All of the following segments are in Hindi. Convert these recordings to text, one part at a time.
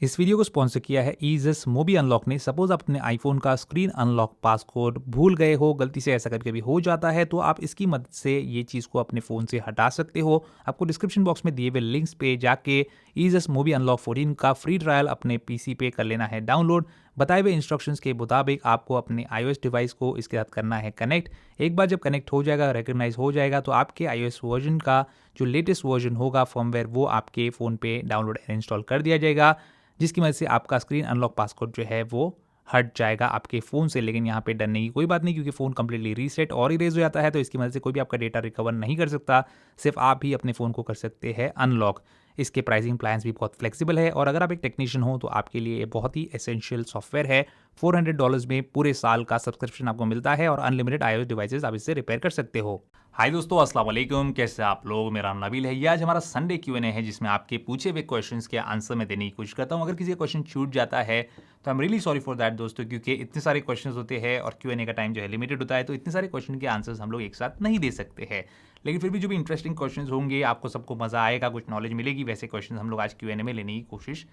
इस वीडियो को स्पॉन्सर किया है ईजस मोबी अनलॉक ने। सपोज आप अपने आईफोन का स्क्रीन अनलॉक पासकोड भूल गए हो, गलती से ऐसा कभी कभी हो जाता है, तो आप इसकी मदद से ये चीज़ को अपने फ़ोन से हटा सकते हो। आपको डिस्क्रिप्शन बॉक्स में दिए हुए लिंक्स पे जाके ईजस मोबी अनलॉक 14 का फ्री ट्रायल अपने पीसी पे कर लेना है डाउनलोड। बताए हुए इंस्ट्रक्शंस के मुताबिक आपको अपने iOS डिवाइस को इसके साथ करना है कनेक्ट। एक बार जब कनेक्ट हो जाएगा, रिकग्नाइज हो जाएगा, तो आपके iOS वर्जन का जो लेटेस्ट वर्जन होगा फर्मवेयर, वो आपके फ़ोन पे डाउनलोड एंड इंस्टॉल कर दिया जाएगा, जिसकी वजह से आपका स्क्रीन अनलॉक पासवर्ड जो है वो हट जाएगा आपके फ़ोन से। लेकिन यहाँ पे डरने की कोई बात नहीं, क्योंकि फ़ोन कंप्लीटली रीसेट और इरेज हो जाता है, तो इसकी मदद से कोई भी आपका डेटा रिकवर नहीं कर सकता। सिर्फ आप ही अपने फ़ोन को कर सकते हैं अनलॉक। इसके प्राइसिंग प्लान्स भी बहुत फ्लेक्सिबल है, और अगर आप एक टेक्नीशियन हो तो आपके लिए ये बहुत ही एसेंशियल सॉफ्टवेयर है। $400 में पूरे साल का सब्सक्रिप्शन आपको मिलता है और अनलिमिटेड iOS डिवाइसेस आप इससे रिपेयर कर सकते हो। हाय दोस्तों, अस्सलाम वालेकुम। कैसे आप लोग? मेरा नाम नबील है। ये आज हमारा संडे Q&A है, जिसमें आपके पूछे हुए क्वेश्चंस के आंसर मैं देने की कोशिश करता हूँ। अगर किसी का क्वेश्चन छूट जाता है तो I am really sorry for that दोस्तों, क्योंकि इतने सारे क्वेश्चंस होते हैं और Q&A का टाइम जो है लिमिटेड होता है, तो इतने सारे क्वेश्चन के आंसर्स हम लोग एक साथ नहीं दे सकते हैं। लेकिन फिर भी जो भी इंटरेस्टिंग क्वेश्चन होंगे, आपको सबको मजा आएगा, कुछ नॉलेज मिलेगी, वैसे क्वेश्चन हम लोग आज Q&A में लेने की कोशिश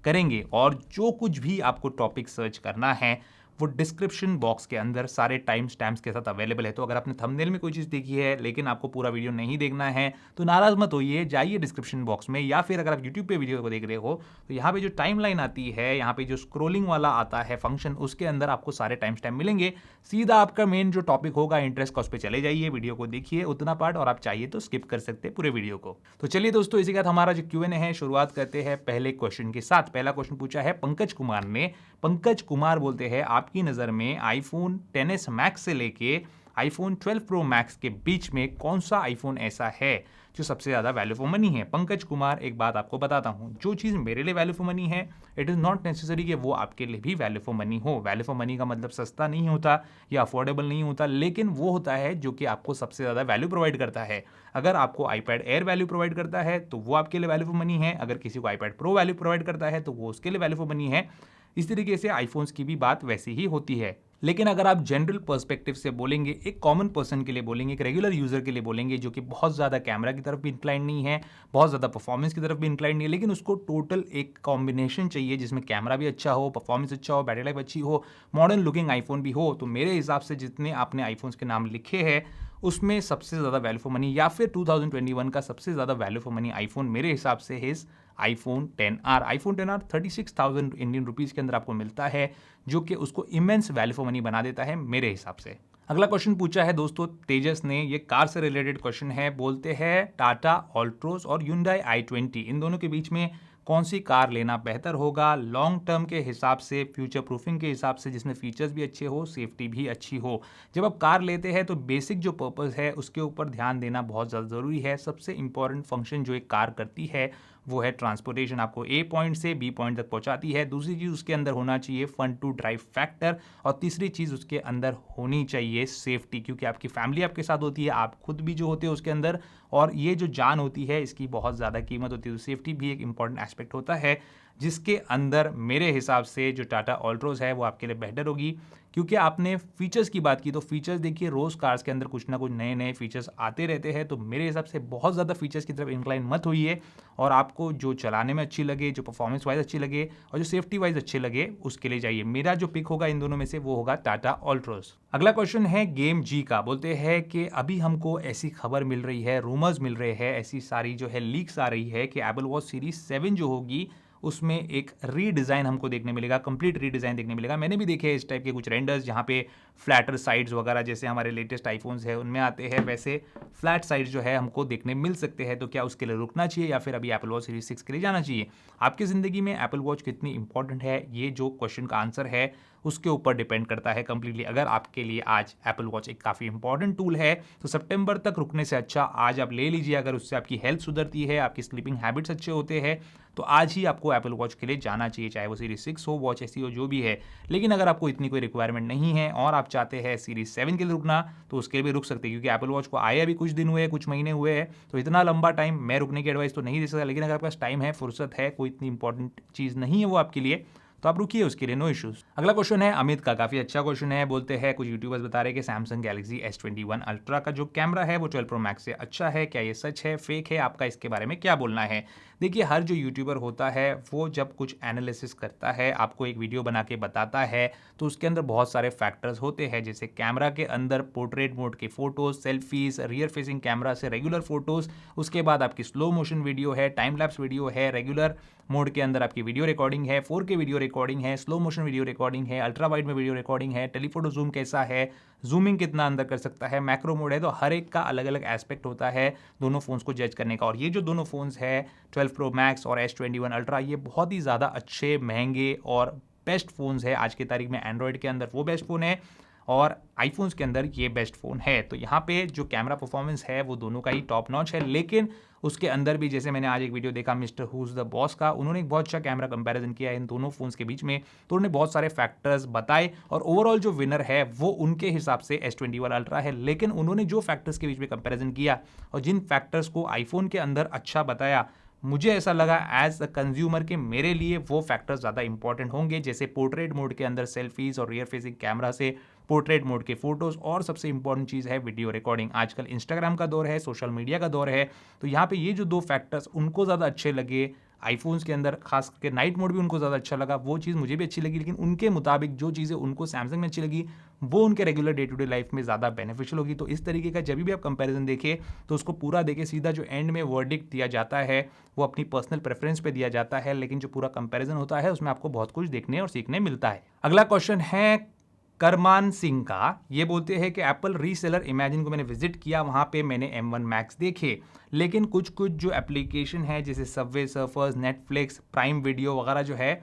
करेंगे। और जो कुछ भी आपको टॉपिक सर्च करना है वो डिस्क्रिप्शन बॉक्स के अंदर सारे टाइम स्टैम्प्स के साथ अवेलेबल है। तो अगर आपने थंबनेल में कोई चीज़ देखी है लेकिन आपको पूरा वीडियो नहीं देखना है, तो नाराज मत होइए, जाइए डिस्क्रिप्शन बॉक्स में, या फिर अगर आप यूट्यूब पे वीडियो को देख रहे हो तो यहाँ पे जो टाइमलाइन आती है, यहाँ पे जो स्क्रोलिंग वाला आता है फंक्शन, उसके अंदर आपको सारे टाइम स्टैम्प मिलेंगे। सीधा आपका मेन जो टॉपिक होगा इंटरेस्ट का, उस पर चले जाइए, वीडियो को देखिए उतना पार्ट, और आप चाहिए तो स्किप कर सकते हैं पूरे वीडियो को। तो चलिए दोस्तों, इसी के साथ हमारा जो Q&A है शुरुआत करते हैं पहले क्वेश्चन के साथ। पहला क्वेश्चन पूछा है पंकज कुमार ने। पंकज कुमार बोलते हैं, आपकी नज़र में आईफोन XS मैक्स से लेके आईफोन 12 प्रो मैक्स के बीच में कौन सा आईफोन ऐसा है जो सबसे ज़्यादा वैल्यू फॉर मनी है? पंकज कुमार, एक बात आपको बताता हूँ, जो चीज़ मेरे लिए वैल्यू फॉर मनी है, इट इज़ नॉट नेसेसरी कि वो आपके लिए भी वैल्यू फॉर मनी हो। वैल्यू फॉर मनी का मतलब सस्ता नहीं होता या अफोर्डेबल नहीं होता, लेकिन वो होता है जो कि आपको सबसे ज़्यादा वैल्यू प्रोवाइड करता है। अगर आपको iPad Air वैल्यू प्रोवाइड करता है तो वो आपके लिए वैल्यू फॉर मनी है। अगर किसी को iPad Pro वैल्यू प्रोवाइड करता है तो वो उसके लिए वैल्यू फॉर मनी है। इस तरीके से आईफोन्स की भी बात वैसी ही होती है। लेकिन अगर आप जनरल पर्सपेक्टिव से बोलेंगे, एक कॉमन पर्सन के लिए बोलेंगे, एक रेगुलर यूजर के लिए बोलेंगे, जो कि बहुत ज़्यादा कैमरा की तरफ भी इंक्लाइन नहीं है, बहुत ज़्यादा परफॉर्मेंस की तरफ भी इंक्लाइन नहीं है, लेकिन उसको टोटल एक कॉम्बिनेशन चाहिए जिसमें कैमरा भी अच्छा हो, परफॉर्मेंस अच्छा हो, बैटरी लाइफ अच्छी हो, मॉडर्न लुकिंग आईफोन भी हो, तो मेरे हिसाब से जितने आपने आईफोन्स के नाम लिखे हैं उसमें सबसे ज़्यादा वैल्यू फॉर मनी, या फिर 2021 का सबसे ज़्यादा वैल्यू फॉर मनी आईफोन मेरे हिसाब से इस iPhone 10R। IPhone 10R 36,000 Indian rupees के अंदर आपको मिलता है, जो कि उसको इमेंस वैल्यू फॉर मनी बना देता है मेरे हिसाब से। अगला क्वेश्चन पूछा है दोस्तों तेजस ने। ये कार से रिलेटेड क्वेश्चन है। बोलते हैं टाटा ऑल्ट्रोस और Hyundai i20, इन दोनों के बीच में कौन सी कार लेना बेहतर होगा लॉन्ग टर्म के हिसाब से, फ्यूचर प्रूफिंग के हिसाब से, जिसमें फीचर्स भी अच्छे हो, सेफ्टी भी अच्छी हो? जब आप कार लेते हैं तो बेसिक जो पर्पस है उसके ऊपर ध्यान देना बहुत ज़्यादा ज़रूरी है। सबसे इंपॉर्टेंट फंक्शन जो एक कार करती है वो है ट्रांसपोर्टेशन, आपको ए पॉइंट से बी पॉइंट तक पहुंचाती है। दूसरी चीज़ उसके अंदर होना चाहिए फन टू ड्राइव फैक्टर, और तीसरी चीज़ उसके अंदर होनी चाहिए सेफ्टी, क्योंकि आपकी फैमिली आपके साथ होती है, आप खुद भी जो होते हैं उसके अंदर, और ये जो जान होती है इसकी बहुत ज़्यादा कीमत होती है। तो सेफ्टी भी एक इंपॉर्टेंट एस्पेक्ट होता है, जिसके अंदर मेरे हिसाब से जो टाटा ऑल्ट्रोज है वो आपके लिए बेहतर होगी। क्योंकि आपने फीचर्स की बात की, तो फीचर्स देखिए, रोज़ कार्स के अंदर कुछ ना कुछ नए नए फीचर्स आते रहते हैं, तो मेरे हिसाब से बहुत ज़्यादा फीचर्स की तरफ इंक्लाइन मत होइए, और आपको जो चलाने में अच्छी लगे, जो परफॉर्मेंस वाइज अच्छी लगे और जो सेफ्टी वाइज अच्छे लगे, उसके लिए जाइए। मेरा जो पिक होगा इन दोनों में से वो होगा टाटा ऑल्ट्रोज। अगला क्वेश्चन है गेम जी का। बोलते हैं कि अभी हमको ऐसी खबर मिल रही है, रूमर्स मिल रहे हैं, ऐसी सारी जो है लीक्स आ रही है कि एप्पल वॉच सीरीज 7 जो होगी उसमें एक रीडिज़ाइन हमको देखने मिलेगा, कंप्लीट रीडिज़ाइन देखने मिलेगा। मैंने भी देखे इस टाइप के कुछ रेंडर्स, जहाँ पे फ्लैटर साइड्स वगैरह जैसे हमारे लेटेस्ट आईफोन्स है उनमें आते हैं, वैसे फ्लैट साइड्स जो है हमको देखने मिल सकते हैं। तो क्या उसके लिए रुकना चाहिए या फिर अभी एप्पल वॉच सीरीज 6 के लिए जाना चाहिए? आपकी ज़िंदगी में एप्पल वॉच कितनी इंपॉर्टेंट है, ये जो क्वेश्चन का आंसर है उसके ऊपर डिपेंड करता है कंप्लीटली। अगर आपके लिए आज एप्पल वॉच एक काफ़ी इंपॉर्टेंट टूल है तो सितंबर तक रुकने से अच्छा आज आप ले लीजिए। अगर उससे आपकी हेल्थ सुधरती है, आपकी स्लीपिंग हैबिट्स अच्छे होते हैं, तो आज ही आपको एप्पल वॉच के लिए जाना चाहिए, चाहे वो सीरीज 6 हो, वॉच ऐसी हो, जो भी है। लेकिन अगर आपको इतनी कोई रिक्वायरमेंट नहीं है और आप चाहते हैं सीरीज 7 के लिए रुकना, तो उसके लिए भी रुक सकते हैं, क्योंकि एप्पल वॉच को आए अभी कुछ दिन हुए हैं, कुछ महीने हुए हैं, तो इतना लंबा टाइम मैं रुकने की एडवाइस तो नहीं दे सकता। लेकिन अगर आपके पास टाइम है, फुर्सत है, कोई इतनी इंपॉर्टेंट चीज़ नहीं है वो आपके लिए, तो तो आप रुकिए, उसके लिए नो इश्यूज। अगला क्वेश्चन है अमित का, काफी अच्छा क्वेश्चन है। बोलते हैं कुछ यूट्यूबर्स बता रहे हैं कि सैमसंग गैलेक्सी S21 अल्ट्रा का जो कैमरा है वो 12 प्रो मैक्स से अच्छा है, क्या ये सच है फेक है, आपका इसके बारे में क्या बोलना है? देखिए, हर जो यूट्यूबर होता है वो जब कुछ एनालिसिस करता है, आपको एक वीडियो बना के बताता है, तो उसके अंदर बहुत सारे फैक्टर्स होते हैं, जैसे कैमरा के अंदर पोर्ट्रेट मोड के photos, selfies, rear facing camera से रेगुलर फोटोज, उसके बाद आपकी स्लो मोशन वीडियो है, टाइम लैप्स वीडियो है, रेगुलर मोड के अंदर आपकी वीडियो रिकॉर्डिंग है, 4K वीडियो रिकॉर्डिंग है, स्लो मोशन वीडियो रिकॉर्डिंग है, अल्ट्रा वाइड में वीडियो रिकॉर्डिंग है, टेलीफोटो जूम कैसा है, जूमिंग कितना अंदर कर सकता है, मैक्रो मोड है। तो हर एक का अलग अलग एस्पेक्ट होता है दोनों फोन्स को जज करने का। और ये जो दोनों फोन्स है 12 प्रो मैक्स और S21 अल्ट्रा, ये बहुत ही ज़्यादा अच्छे, महंगे और बेस्ट फोन्स है आज की तारीख में। एंड्रॉयड के अंदर वो बेस्ट फोन है और आईफोन्स के अंदर ये बेस्ट फ़ोन है। तो यहाँ पे जो कैमरा परफॉर्मेंस है वो दोनों का ही टॉप नॉच है, लेकिन उसके अंदर भी जैसे मैंने आज एक वीडियो देखा मिस्टर हुज द बॉस का, उन्होंने एक बहुत अच्छा कैमरा कंपैरिजन किया है इन दोनों फोन्स के बीच में, तो उन्होंने बहुत सारे फैक्टर्स बताए और ओवरऑल जो विनर है वो उनके हिसाब से S21 अल्ट्रा है। लेकिन उन्होंने जो फैक्टर्स के बीच में कंपैरिजन किया और जिन फैक्टर्स को आईफोन के अंदर अच्छा बताया, मुझे ऐसा लगा एज अ कंज्यूमर के मेरे लिए वो फैक्टर्स ज़्यादा इंपॉर्टेंट होंगे, जैसे पोर्ट्रेट मोड के अंदर सेल्फीज और रियर फेसिंग कैमरा से पोर्ट्रेट मोड के फोटोज, और सबसे इंपॉर्टेंट चीज़ है वीडियो रिकॉर्डिंग। आजकल इंस्टाग्राम का दौर है, सोशल मीडिया का दौर है, तो यहाँ पे ये जो दो फैक्टर्स उनको ज़्यादा अच्छे लगे आईफोन्स के अंदर, खास करके नाइट मोड भी उनको ज़्यादा अच्छा लगा, वो चीज़ मुझे भी अच्छी लगी। लेकिन उनके मुताबिक जो चीज़ें उनको सैमसंग में अच्छी लगी वो उनके regular day to day life में ज़्यादा बेनिफिशियल होगी। तो इस तरीके का जब भी आप कंपैरिजन देखें तो उसको पूरा देखें, सीधा जो एंड में वर्डिक्ट दिया जाता है वो अपनी पर्सनल प्रेफरेंस पे दिया जाता है, लेकिन जो पूरा कंपैरिजन होता है उसमें आपको बहुत कुछ देखने और सीखने मिलता है। अगला क्वेश्चन है करमान सिंह का, ये बोलते हैं कि एप्पल रीसेलर इमेजिन को मैंने विजिट किया, वहाँ पे मैंने M1 मैक्स देखे, लेकिन कुछ कुछ जो एप्लीकेशन है जैसे Subway surfers, Netflix, prime video वगैरह जो है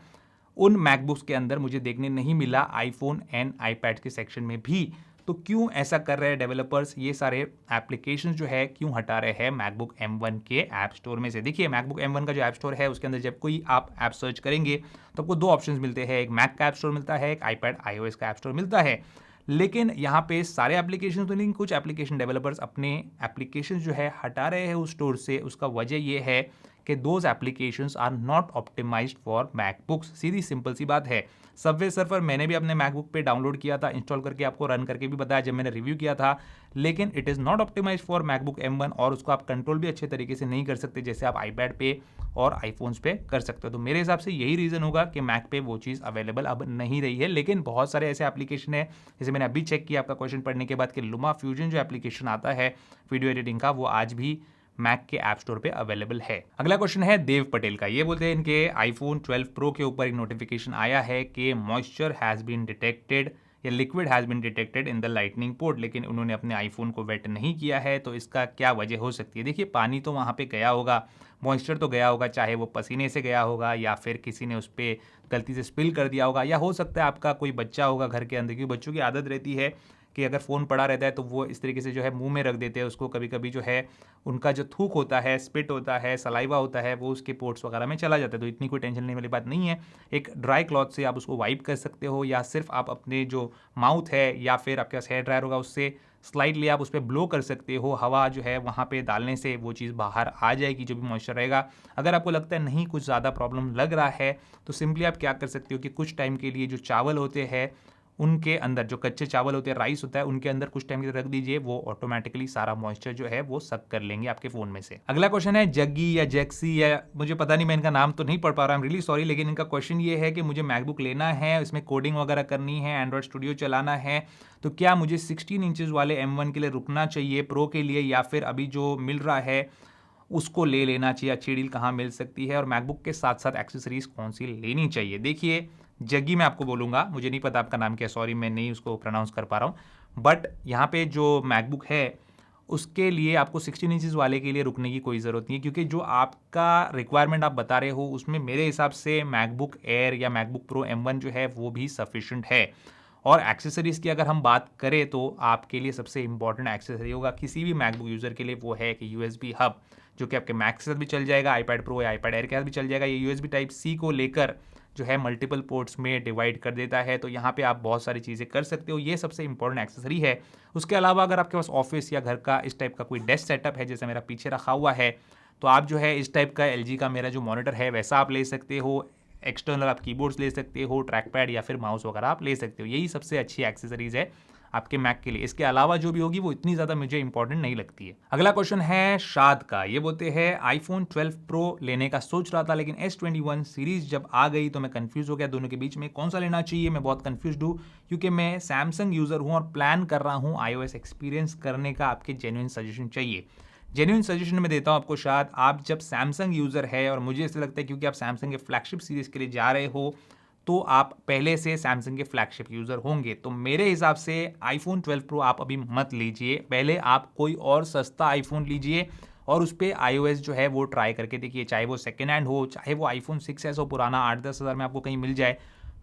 उन मैकबुक्स के अंदर मुझे देखने नहीं मिला, आईफोन एंड आईपैड के सेक्शन में भी। तो क्यों ऐसा कर रहे हैं डेवलपर्स, ये सारे एप्लीकेशंस जो है क्यों हटा रहे हैं मैकबुक M1 के ऐप स्टोर में से? देखिए, मैकबुक M1 का जो ऐप स्टोर है उसके अंदर जब कोई आप ऐप सर्च करेंगे तो आपको दो ऑप्शंस मिलते हैं, एक मैक का ऐप स्टोर मिलता है, एक आईपैड iOS का ऐप स्टोर मिलता है। लेकिन यहाँ पे सारे एप्लीकेशन तो नहीं, कुछ एप्लीकेशन डेवलपर्स अपने एप्लीकेशन जो है हटा रहे हैं उस स्टोर से। उसका वजह ये है कि those applications are not optimised for MacBooks. सीधी सिंपल सी बात है। सबवे सर्फर मैंने भी अपने मैकबुक पे डाउनलोड किया था, इंस्टॉल करके आपको रन करके भी बताया जब मैंने रिव्यू किया था, लेकिन it is not optimised for MacBook M1 और उसको आप कंट्रोल भी अच्छे तरीके से नहीं कर सकते जैसे आप आईपैड पे और आईफोन्स पे कर सकते हो। तो मेरे हिसाब से यही रीज़न होगा कि मैक पे वो चीज़ अवेलेबल अब नहीं रही है। लेकिन बहुत सारे ऐसे एप्लीकेशन है, जैसे मैंने अभी चेक किया आपका क्वेश्चन पढ़ने के बाद, कि लुमा फ्यूजन जो एप्लीकेशन आता है वीडियो एडिटिंग का, वो आज भी मैक के ऐप स्टोर पे अवेलेबल है। अगला क्वेश्चन है देव पटेल का, ये बोलते हैं इनके आईफोन 12 प्रो के ऊपर एक नोटिफिकेशन आया है कि मॉइस्चर हैज़ बीन डिटेक्टेड या liquid has been detected in the lightning port, लेकिन उन्होंने अपने आईफोन को वेट नहीं किया है, तो इसका क्या वजह हो सकती है? देखिए, पानी तो वहाँ पे गया होगा, मॉइस्चर तो गया होगा, चाहे वो पसीने से गया होगा या फिर किसी ने उस पर गलती से स्पिल कर दिया होगा, या हो सकता है आपका कोई बच्चा होगा घर के अंदर, क्योंकि बच्चों की आदत रहती है कि अगर फ़ोन पड़ा रहता है तो वो इस तरीके से जो है मुंह में रख देते हैं उसको, कभी कभी जो है उनका जो थूक होता है, स्पिट होता है, सलाइवा होता है, वो उसके पोर्ट्स वगैरह में चला जाता है। तो इतनी कोई टेंशन लेने वाली बात नहीं है, एक ड्राई क्लॉथ से आप उसको वाइप कर सकते हो, या सिर्फ आप अपने जो माउथ है या फिर आपके पास हेयर ड्रायर होगा उससे स्लाइडली आप उस पर ब्लो कर सकते हो, हवा जो है वहाँ पे डालने से वो चीज़ बाहर आ जाएगी, जो भी मॉइस्चर रहेगा। अगर आपको लगता है नहीं कुछ ज़्यादा प्रॉब्लम लग रहा है तो सिंपली आप क्या कर सकते हो कि कुछ टाइम के लिए जो चावल होते हैं उनके अंदर, जो कच्चे चावल होते हैं, राइस होता है, उनके अंदर कुछ टाइम के लिए रख दीजिए, वो ऑटोमेटिकली सारा मॉइस्चर जो है वो सक कर लेंगे आपके फ़ोन में से। अगला क्वेश्चन है जग्गी या जैक्सी, या मुझे पता नहीं, मैं इनका नाम तो नहीं पढ़ पा रहा, आई एम रियली सॉरी, लेकिन इनका क्वेश्चन ये है कि मुझे मैकबुक लेना है, इसमें कोडिंग वगैरह करनी है, एंड्रॉइड स्टूडियो चलाना है, तो क्या मुझे 16 इंचेस वाले M1 के लिए रुकना चाहिए प्रो के लिए, या फिर अभी जो मिल रहा है उसको ले लेना चाहिए? अच्छी डील कहाँ मिल सकती है और मैकबुक के साथ साथ एक्सेसरीज कौन सी लेनी चाहिए? देखिए, जग्गी मैं आपको बोलूँगा, मुझे नहीं पता आपका नाम क्या, सॉरी मैं नहीं उसको प्रोनाउंस कर पा रहा हूँ, बट यहाँ पे जो मैकबुक है उसके लिए आपको 16 इंचेस वाले के लिए रुकने की कोई ज़रूरत नहीं है, क्योंकि जो आपका रिक्वायरमेंट आप बता रहे हो उसमें मेरे हिसाब से मैकबुक एयर या मैकबुक प्रो M1 जो है वो भी सफिशेंट है। और एक्सेसरीज़ की अगर हम बात करें तो आपके लिए सबसे इंपॉर्टेंट एक्सेसरी होगा किसी भी मैकबुक यूज़र के लिए, वो है कि USB हब, जो कि आपके मैक के साथ भी चल जाएगा, आईपैड प्रो या आईपैड एयर के साथ भी चल जाएगा। ये USB टाइप C को लेकर जो है मल्टीपल पोर्ट्स में डिवाइड कर देता है, तो यहाँ पे आप बहुत सारी चीज़ें कर सकते हो, ये सबसे इंपॉर्टेंट एक्सेसरी है। उसके अलावा अगर आपके पास ऑफिस या घर का इस टाइप का कोई डेस्क सेटअप है, जैसे मेरा पीछे रखा हुआ है, तो आप जो है इस टाइप का LG का मेरा जो मॉनिटर है वैसा आप ले सकते हो। एक्सटर्नल आप कीबोर्ड्स ले सकते हो, ट्रैक पैड या फिर माउस वगैरह आप ले सकते हो। यही सबसे अच्छी एक्सेसरीज है आपके मैक के लिए। इसके अलावा जो भी होगी वो इतनी ज़्यादा मुझे इंपॉर्टेंट नहीं लगती है। अगला क्वेश्चन है शाद का। ये बोलते हैं आईफोन 12 प्रो लेने का सोच रहा था, लेकिन S21 सीरीज जब आ गई तो मैं कंफ्यूज हो गया दोनों के बीच में कौन सा लेना चाहिए। मैं बहुत कंफ्यूज हूँ क्योंकि मैं सैमसंग यूज़र हूँ और प्लान कर रहा हूँ iOS एक्सपीरियंस करने का। आपके जेन्युइन सजेशन चाहिए। जेन्युइन सजेशन में देता हूँ आपको। शायद आप जब सैमसंग यूज़र है और मुझे ऐसा लगता है क्योंकि आप सैमसंग के फ्लैगशिप सीरीज़ के लिए जा रहे हो तो आप पहले से सैमसंग के फ्लैगशिप यूज़र होंगे, तो मेरे हिसाब से आईफोन 12 प्रो आप अभी मत लीजिए। पहले आप कोई और सस्ता आईफोन लीजिए और उस पर iOS जो है वो ट्राई करके देखिए, चाहे वो सेकेंड हैंड हो, चाहे वो आईफोन 6s हो पुराना 8-10 हज़ार में आपको कहीं मिल जाए,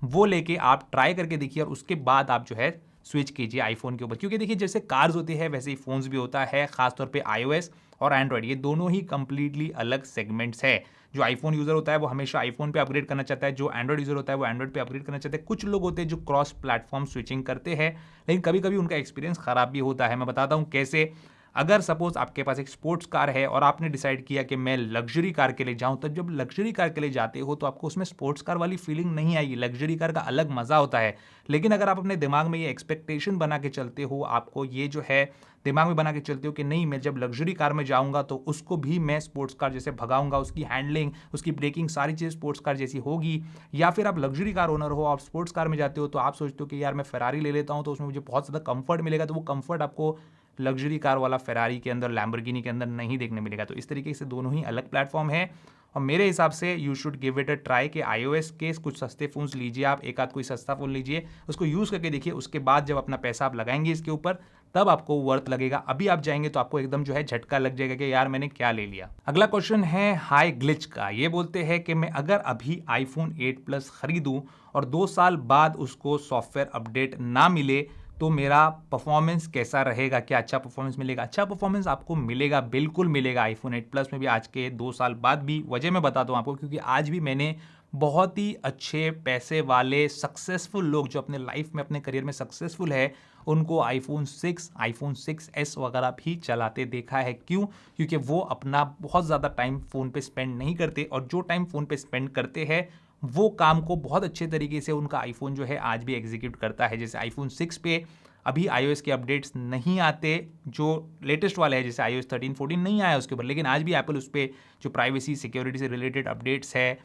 वो लेके आप ट्राई करके देखिए और उसके बाद आप जो है स्विच कीजिए आईफोन के ऊपर। क्योंकि देखिए जैसे कार्स होती है वैसे ही फोन्स भी होता है, खासतौर पे iOS और एंड्रॉयड, ये दोनों ही कंप्लीटली अलग सेगमेंट्स है। जो आईफोन यूज़र होता है वो हमेशा आईफोन पे अपग्रेड करना चाहता है, जो एंड्रॉयड यूज़र होता है वो एंड्रॉयड पे अपग्रेड करना चाहता है। कुछ लोग होते हैं जो क्रॉस प्लेटफॉर्म स्विचिंग करते हैं, लेकिन कभी कभी उनका एक्सपीरियंस ख़राब भी होता है। मैं बताता हूँ कैसे। अगर सपोज आपके पास एक स्पोर्ट्स कार है और आपने डिसाइड किया कि मैं लग्जरी कार के लिए जाऊं, तो जब लग्जरी कार के लिए जाते हो तो आपको उसमें स्पोर्ट्स कार वाली फीलिंग नहीं आएगी। लग्जरी कार का अलग मज़ा होता है। लेकिन अगर आप अपने दिमाग में ये एक्सपेक्टेशन बना के चलते हो, आपको ये जो है दिमाग में बना के चलते हो कि नहीं मैं जब लग्जरी कार में जाऊंगा तो उसको भी मैं स्पोर्ट्स कार जैसे भगाऊंगा, उसकी हैंडलिंग, उसकी ब्रेकिंग सारी चीज़ स्पोर्ट्स कार जैसी होगी। या फिर आप लग्जरी कार ओनर हो, आप स्पोर्ट्स कार में जाते हो तो आप सोचते हो कि यार मैं फेरारी ले लेता हूँ तो उसमें मुझे बहुत ज़्यादा कंफर्ट मिलेगा, तो वो कंफर्ट आपको लग्जरी कार वाला फेरारी के अंदर, लैम्बोर्गिनी के अंदर नहीं देखने मिलेगा। तो इस तरीके से दोनों ही अलग प्लेटफॉर्म है और मेरे हिसाब से you should give it a try कि iOS के कुछ सस्ते फ़ोन्स लीजिए आप, एक आध कोई सस्ता फ़ोन लीजिए, उसको यूज़ करके देखिए। उसके बाद जब अपना पैसा आप लगाएंगे इसके ऊपर तब आपको वर्थ लगेगा। अभी आप जाएंगे तो आपको एकदम जो है झटका लग जाएगा कि यार मैंने क्या ले लिया। अगला क्वेश्चन है हाई ग्लिच का। ये बोलते हैं कि मैं अगर अभी आईफोन 8 प्लस खरीदूं और 2 साल बाद उसको सॉफ्टवेयर अपडेट ना मिले तो मेरा परफॉर्मेंस कैसा रहेगा, क्या अच्छा परफॉर्मेंस मिलेगा? अच्छा परफॉर्मेंस आपको मिलेगा, बिल्कुल मिलेगा आईफोन 8 प्लस में भी आज के 2 साल बाद भी। वजह मैं बताता हूँ आपको, क्योंकि आज भी मैंने बहुत ही अच्छे पैसे वाले सक्सेसफुल लोग जो अपने लाइफ में अपने करियर में सक्सेसफुल है उनको आईफोन 6, आईफोन 6s वगैरह भी चलाते देखा है। क्यों? क्योंकि वो अपना बहुत ज़्यादा टाइम फ़ोन पे स्पेंड नहीं करते और जो टाइम फ़ोन पे स्पेंड करते हैं वो काम को बहुत अच्छे तरीके से उनका आईफोन जो है आज भी एग्जीक्यूट करता है। जैसे आईफोन 6 पे अभी iOS के अपडेट्स नहीं आते जो लेटेस्ट वाले है, जैसे iOS 13, 14 नहीं आया उसके ऊपर, लेकिन आज भी एप्पल उस पर जो प्राइवेसी सिक्योरिटी से रिलेटेड अपडेट्स है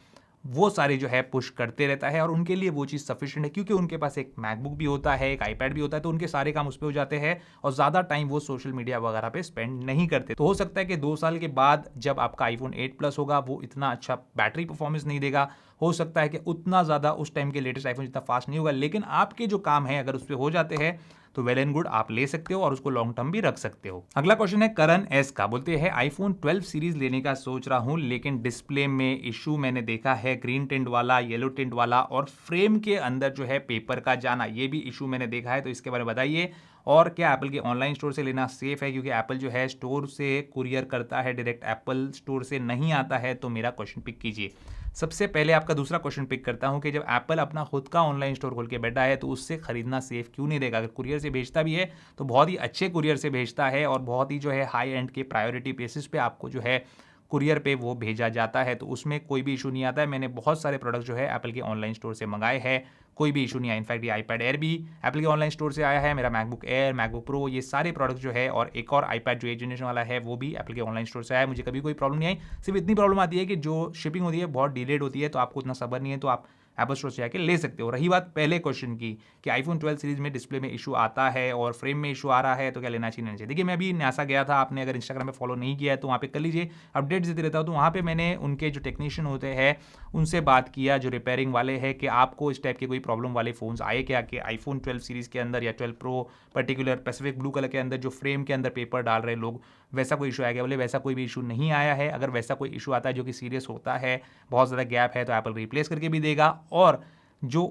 वो सारे जो है पुश करते रहता है और उनके लिए वो चीज़ सफिशिएंट है क्योंकि उनके पास एक मैकबुक भी होता है, एक आईपैड भी होता है, तो उनके सारे काम उस पर हो जाते हैं और ज़्यादा टाइम वो सोशल मीडिया वगैरह पे स्पेंड नहीं करते। तो हो सकता है कि 2 साल के बाद जब आपका आईफोन 8 प्लस होगा वो इतना अच्छा बैटरी परफॉर्मेंस नहीं देगा, हो सकता है कि उतना ज़्यादा उस टाइम के लेटेस्ट आईफोन जितना फास्ट नहीं होगा, लेकिन आपके जो काम है अगर उस पर हो जाते हैं तो वेल एंड गुड, आप ले सकते हो और उसको लॉन्ग टर्म भी रख सकते हो। अगला क्वेश्चन है करण एस का। बोलते हैं आईफोन 12 सीरीज लेने का सोच रहा हूं, लेकिन डिस्प्ले में इशू मैंने देखा है, ग्रीन टिंट वाला, येलो टिंट वाला और फ्रेम के अंदर जो है पेपर का जाना, ये भी इशू मैंने देखा है, तो इसके बारे में बताइए। और क्या एप्पल के ऑनलाइन स्टोर से लेना सेफ है? क्योंकि एप्पल जो है स्टोर से कुरियर करता है, डायरेक्ट एप्पल स्टोर से नहीं आता है, तो मेरा क्वेश्चन पिक कीजिए। सबसे पहले आपका दूसरा क्वेश्चन पिक करता हूं कि जब एप्पल अपना खुद का ऑनलाइन स्टोर खोल के बैठा है तो उससे खरीदना सेफ क्यों नहीं रहेगा? अगर कुरियर से भेजता भी है तो बहुत ही अच्छे कुरियर से भेजता है और बहुत ही जो है हाई एंड के प्रायोरिटी बेसिस पे आपको जो है कुरियर पे वो भेजा जाता है, तो उसमें कोई भी इशू नहीं आता है। मैंने बहुत सारे प्रोडक्ट जो है एप्पल के ऑनलाइन स्टोर से मंगाए हैं, कोई भी इशू नहीं आया। इनफैक्ट ये आईपैड एयर भी एप्पल के ऑनलाइन स्टोर से आया है, मेरा मैकबुक एयर, मैकबुक प्रो, ये सारे प्रोडक्ट जो है, और एक और आईपैड जो 8 जनरेशन वाला है वो भी एप्पल के ऑनलाइन स्टोर से आया है। मुझे कभी कोई प्रॉब्लम नहीं आई। सिर्फ इतनी प्रॉब्लम आती है कि जो शिपिंग होती है बहुत डिलेड होती है, तो आपको उतना सब्र नहीं है तो आप एप्पल स्टोर से जाके ले सकते हो। रही बात पहले क्वेश्चन की कि आईफोन 12 सीरीज में डिस्प्ले में इशू आता है और फ्रेम में इशू आ रहा है तो क्या लेना चाहिए नहीं चाहिए? देखिए मैं अभी नासा गया था, आपने अगर इंस्टाग्राम पे फॉलो नहीं किया है तो वहाँ पे कर लीजिए, अपडेट्स देते रहता हूँ। तो वहाँ पे मैंने उनके जो टेक्नीशियन होते हैं उनसे बात किया, जो रिपेयरिंग वाले हैं, कि आपको इस टाइप के कोई प्रॉब्लम वाले फ़ोन्स आए क्या, कि आईफोन 12 सीरीज़ के अंदर या 12 pro particular Pacific blue colour के अंदर जो फ्रेम के अंदर पेपर डाल रहे हैं लोग, वैसा कोई इशू आया क्या? बोले वैसा कोई भी इशू नहीं आया है। अगर वैसा कोई इशू आता है जो कि सीरियस होता है, बहुत ज़्यादा गैप है, तो एप्पल रिप्लेस करके भी देगा और जो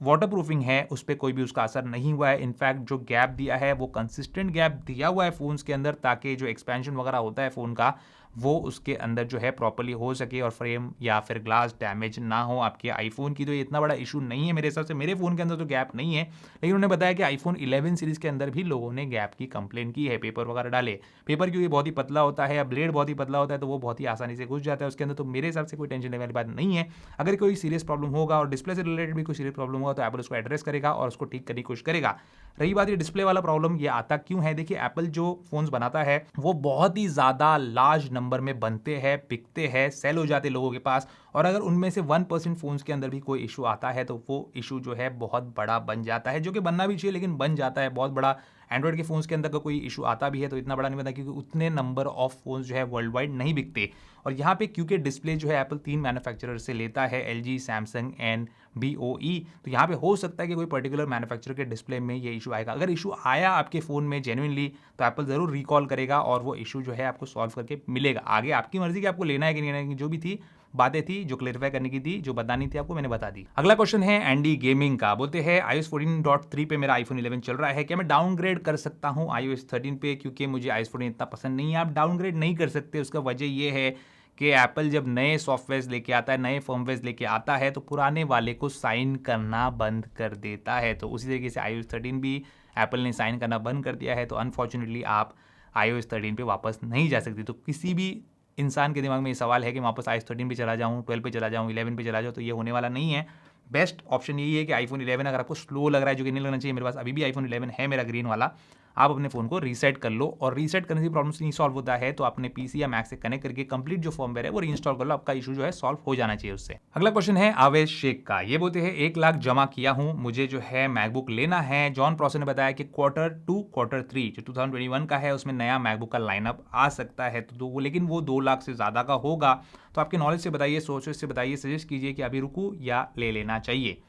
वाटर प्रूफिंग है उस पर कोई भी उसका असर नहीं हुआ है। इनफैक्ट जो गैप दिया है वो कंसिस्टेंट गैप दिया हुआ है फ़ोन्स के अंदर, ताकि जो एक्सपेंशन वगैरह होता है फ़ोन का वो उसके अंदर जो है प्रॉपर्ली हो सके और फ्रेम या फिर ग्लास डैमेज ना हो आपके आईफोन की। तो ये इतना बड़ा इशू नहीं है मेरे हिसाब से, मेरे फ़ोन के अंदर तो गैप नहीं है, लेकिन उन्होंने बताया कि आईफोन 11 सीरीज़ के अंदर भी लोगों ने गैप की कंप्लेन की है, पेपर वगैरह डाले। पेपर क्योंकि बहुत ही पतला होता है या ब्लेड बहुत ही पतला होता है तो वो बहुत ही आसानी से घुस जाता है उसके अंदर, तो मेरे हिसाब से कोई टेंशन लेने वाली बात नहीं है। अगर कोई सीरियस प्रॉब्लम होगा और डिस्प्ले से रिलेटेड भी कोई सीरियस प्रॉब्लम होगा तो एप्पल उसको एड्रेस करेगा और उसको ठीक करने की कोशिश करेगा। रही बात ये डिस्प्ले वाला प्रॉब्लम, ये आता क्यों है? देखिए, एप्पल जो फोन्स बनाता है वो बहुत ही ज़्यादा लार्ज नंबर में बनते हैं, बिकते हैं, सेल हो जाते हैं लोगों के पास, और अगर उनमें से 1% फोन्स के अंदर भी कोई इशू आता है तो वो इशू जो है बहुत बड़ा बन जाता है, जो कि बनना भी चाहिए लेकिन बन जाता है बहुत बड़ा। एंड्रॉइड के फोन्स के अंदर का कोई इशू आता भी है तो इतना बड़ा नहीं बनता, क्योंकि उतने नंबर ऑफ फोन्स जो है वर्ल्ड वाइड नहीं बिकते। और यहाँ पे क्योंकि डिस्प्ले जो है एप्पल 3 मैन्युफैक्चरर से लेता है, LG, सैमसंग एंड BOE, तो यहाँ पे हो सकता है कि कोई पर्टिकुलर मैन्युफैक्चरर के डिस्प्ले में ये इशू आएगा। अगर इशू आया आपके फ़ोन में जेन्युइनली तो एप्पल ज़रूर रिकॉल करेगा और वो इशू जो है आपको सॉल्व करके मिलेगा। आगे आपकी मर्जी कि आपको लेना है कि नहीं लेना है, जो भी थी बातें थी जो क्लेरिफाई करने की थी, जो बतानी थी आपको, मैंने बता दी। अगला क्वेश्चन है एंडी गेमिंग का। बोलते हैं iOS 14.3 पे मेरा iPhone 11 चल रहा है, क्या मैं डाउनग्रेड कर सकता हूँ iOS 13 पे? क्योंकि मुझे iOS 14 इतना पसंद नहीं है। आप डाउनग्रेड नहीं कर सकते, उसका वजह ये है कि एप्पल जब नए सॉफ्टवेयर लेके आता है, नए फर्मवेयर लेके आता है तो पुराने वाले को साइन करना बंद कर देता है। तो उसी तरीके से iOS 13 भी एप्पल ने साइन करना बंद कर दिया है, तो अनफॉर्चुनेटली आप iOS 13 पे वापस नहीं जा सकते। तो किसी भी इंसान के दिमाग में ये सवाल है कि वापस iOS 13 पे चला जाऊँ, 12 पे चला जाऊँ, 11 पे चला जाऊँ, तो ये होने वाला नहीं है। बेस्ट ऑप्शन यही है कि iPhone 11, अगर आपको स्लो लग रहा है, जो कि नहीं लगना चाहिए, मेरे पास अभी भी iPhone 11 है मेरा ग्रीन वाला, आप अपने फ़ोन को रीसेट कर लो, और रीसेट करने से प्रॉब्लम नहीं सॉल्व होता है तो अपने पीसी या मैक से कनेक्ट करके कंप्लीट जो फर्मवेयर है वो रीइंस्टॉल कर लो, आपका इशू जो है सॉल्व हो जाना चाहिए उससे। अगला क्वेश्चन है आवेश शेख का। ये बोलते हैं 1 लाख जमा किया हूँ, मुझे जो है मैकबुक लेना है। जॉन प्रॉसन ने बताया कि Q2 Q3 जो 2021 का है उसमें नया मैकबुक का लाइनअप आ सकता है, तो लेकिन वो 2 लाख से ज़्यादा का होगा। तो आपके नॉलेज से बताइए, सोच से बताइए, सजेस्ट कीजिए कि अभी रुकूँ या ले लेना चाहिए।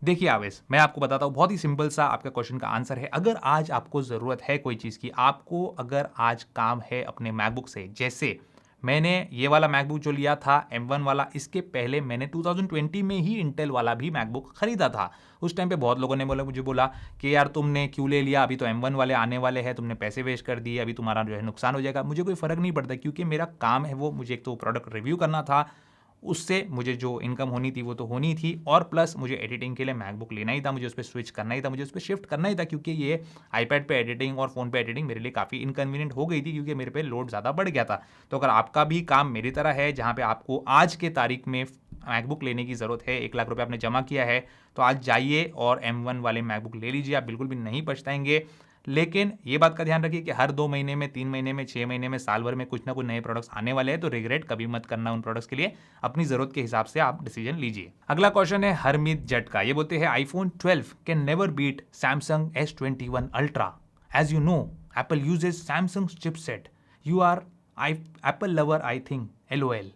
देखिए आवेश, मैं आपको बताता हूँ, बहुत ही सिंपल सा आपका क्वेश्चन का आंसर है। अगर आज आपको ज़रूरत है कोई चीज़ की, आपको अगर आज काम है अपने मैकबुक से, जैसे मैंने ये वाला मैकबुक जो लिया था M1 वाला, इसके पहले मैंने 2020 में ही इंटेल वाला भी मैकबुक खरीदा था। उस टाइम पे बहुत लोगों ने मुझे बोला कि यार तुमने क्यों ले लिया, अभी तो M1 वाले आने वाले हैं, तुमने पैसे वेस्ट कर दिए, अभी तुम्हारा जो है नुकसान हो जाएगा। मुझे कोई फ़र्क नहीं पड़ता, क्योंकि मेरा काम है वो, मुझे एक तो प्रोडक्ट रिव्यू करना था, उससे मुझे जो इनकम होनी थी वो तो होनी थी, और प्लस मुझे एडिटिंग के लिए मैकबुक लेना ही था, मुझे उस पर स्विच करना ही था, मुझे उस पर शिफ्ट करना ही था, क्योंकि ये आईपैड पे एडिटिंग और फ़ोन पे एडिटिंग मेरे लिए काफ़ी इनकन्वीनियंट हो गई थी, क्योंकि मेरे पे लोड ज़्यादा बढ़ गया था। तो अगर आपका भी काम मेरी तरह है, जहाँ पे आपको आज के तारीख में मैकबुक लेने की ज़रूरत है, 1 लाख रुपये आपने जमा किया है, तो आज जाइए और M1 वाले मैकबुक ले लीजिए, आप बिल्कुल भी नहीं पछताएंगे। लेकिन ये बात का ध्यान रखिए कि हर 2 महीने में, 3 महीने में, 6 महीने में, साल भर में कुछ ना कुछ नए प्रोडक्ट्स आने वाले हैं, तो रिग्रेट कभी मत करना उन प्रोडक्ट्स के लिए। अपनी जरूरत के हिसाब से आप डिसीजन लीजिए। अगला क्वेश्चन है हरमीत जट का। ये बोलते हैं iPhone 12 can never beat Samsung S21 Ultra। As you know Apple uses Samsung chipset, you are Apple lover I think, LOL।